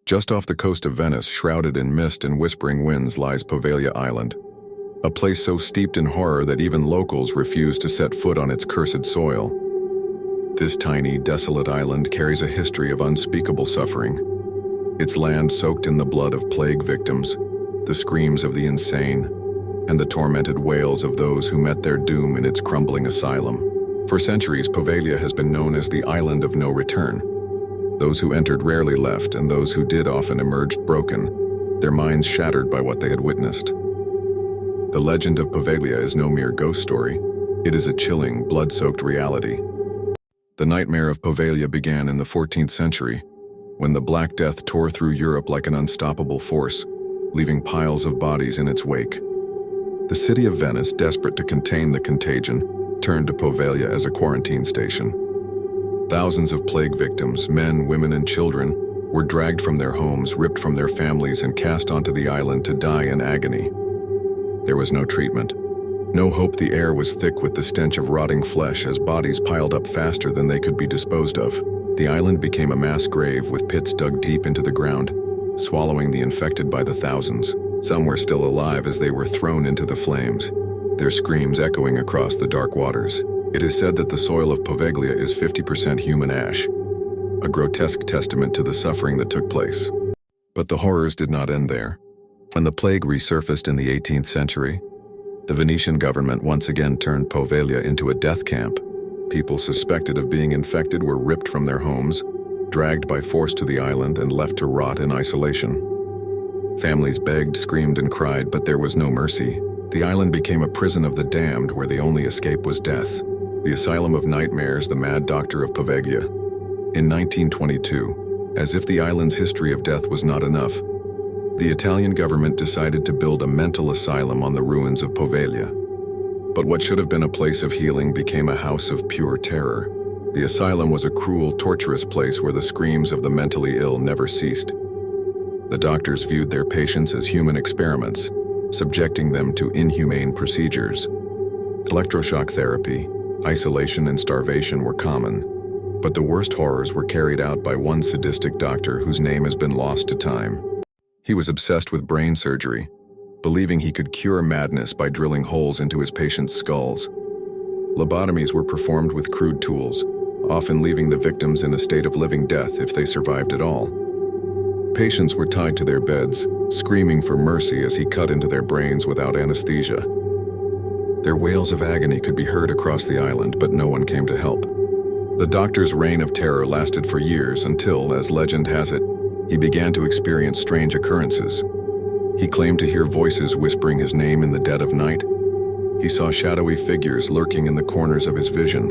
Just off the coast of Venice, shrouded in mist and whispering winds, lies Poveglia Island, a place so steeped in horror that even locals refuse to set foot on its cursed soil. This tiny, desolate island carries a history of unspeakable suffering. Its land soaked in the blood of plague victims, the screams of the insane, and the tormented wails of those who met their doom in its crumbling asylum. For centuries, Poveglia has been known as the island of no return. Those who entered rarely left, and those who did often emerged broken, their minds shattered by what they had witnessed. The legend of Poveglia is no mere ghost story. It is a chilling, blood-soaked reality. The nightmare of Poveglia began in the 14th century, when the Black Death tore through Europe like an unstoppable force, leaving piles of bodies in its wake. The city of Venice, desperate to contain the contagion, turned to Poveglia as a quarantine station. Thousands of plague victims, men, women, and children, were dragged from their homes, ripped from their families, and cast onto the island to die in agony. There was no treatment. No hope. The air was thick with the stench of rotting flesh as bodies piled up faster than they could be disposed of. The island became a mass grave with pits dug deep into the ground, swallowing the infected by the thousands. Some were still alive as they were thrown into the flames, their screams echoing across the dark waters. It is said that the soil of Poveglia is 50% human ash, a grotesque testament to the suffering that took place. But the horrors did not end there. When the plague resurfaced in the 18th century, the Venetian government once again turned Poveglia into a death camp. People suspected of being infected were ripped from their homes, dragged by force to the island, and left to rot in isolation. Families begged, screamed, and cried, but there was no mercy. The island became a prison of the damned where the only escape was death. The Asylum of Nightmares, the Mad Doctor of Poveglia. In 1922, as if the island's history of death was not enough, the Italian government decided to build a mental asylum on the ruins of Poveglia. But what should have been a place of healing became a house of pure terror. The asylum was a cruel, torturous place where the screams of the mentally ill never ceased. The doctors viewed their patients as human experiments, subjecting them to inhumane procedures. Electroshock therapy, isolation, and starvation were common, but the worst horrors were carried out by one sadistic doctor whose name has been lost to time. He was obsessed with brain surgery, believing he could cure madness by drilling holes into his patients' skulls. Lobotomies were performed with crude tools, often leaving the victims in a state of living death if they survived at all. Patients were tied to their beds, screaming for mercy as he cut into their brains without anesthesia. Their wails of agony could be heard across the island, but no one came to help. The doctor's reign of terror lasted for years until, as legend has it, he began to experience strange occurrences. He claimed to hear voices whispering his name in the dead of night. He saw shadowy figures lurking in the corners of his vision,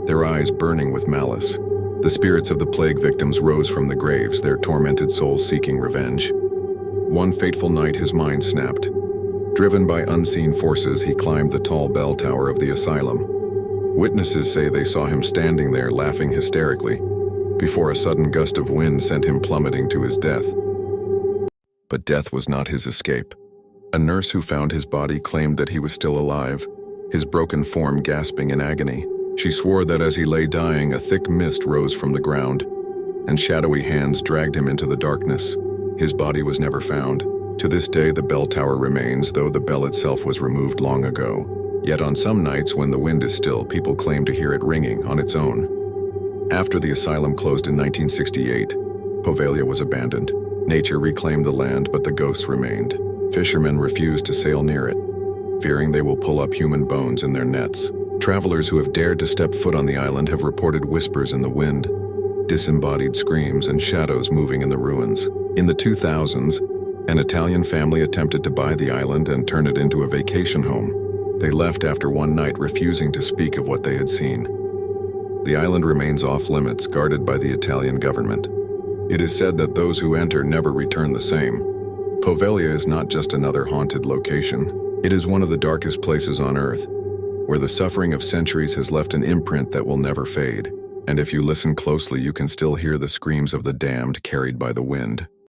their eyes burning with malice. The spirits of the plague victims rose from the graves, their tormented souls seeking revenge. One fateful night, his mind snapped. Driven by unseen forces, he climbed the tall bell tower of the asylum. Witnesses say they saw him standing there laughing hysterically, before a sudden gust of wind sent him plummeting to his death. But death was not his escape. A nurse who found his body claimed that he was still alive, his broken form gasping in agony. She swore that as he lay dying, a thick mist rose from the ground, and shadowy hands dragged him into the darkness. His body was never found. To this day, the bell tower remains, though the bell itself was removed long ago. Yet on some nights when the wind is still, people claim to hear it ringing on its own. After the asylum closed in 1968, Poveglia was abandoned. Nature reclaimed the land, but the ghosts remained. Fishermen refused to sail near it, fearing they will pull up human bones in their nets. Travelers who have dared to step foot on the island have reported whispers in the wind, disembodied screams, and shadows moving in the ruins. In the 2000s, an Italian family attempted to buy the island and turn it into a vacation home. They left after one night, refusing to speak of what they had seen. The island remains off-limits, guarded by the Italian government. It is said that those who enter never return the same. Poveglia is not just another haunted location. It is one of the darkest places on Earth, where the suffering of centuries has left an imprint that will never fade. And if you listen closely, you can still hear the screams of the damned carried by the wind.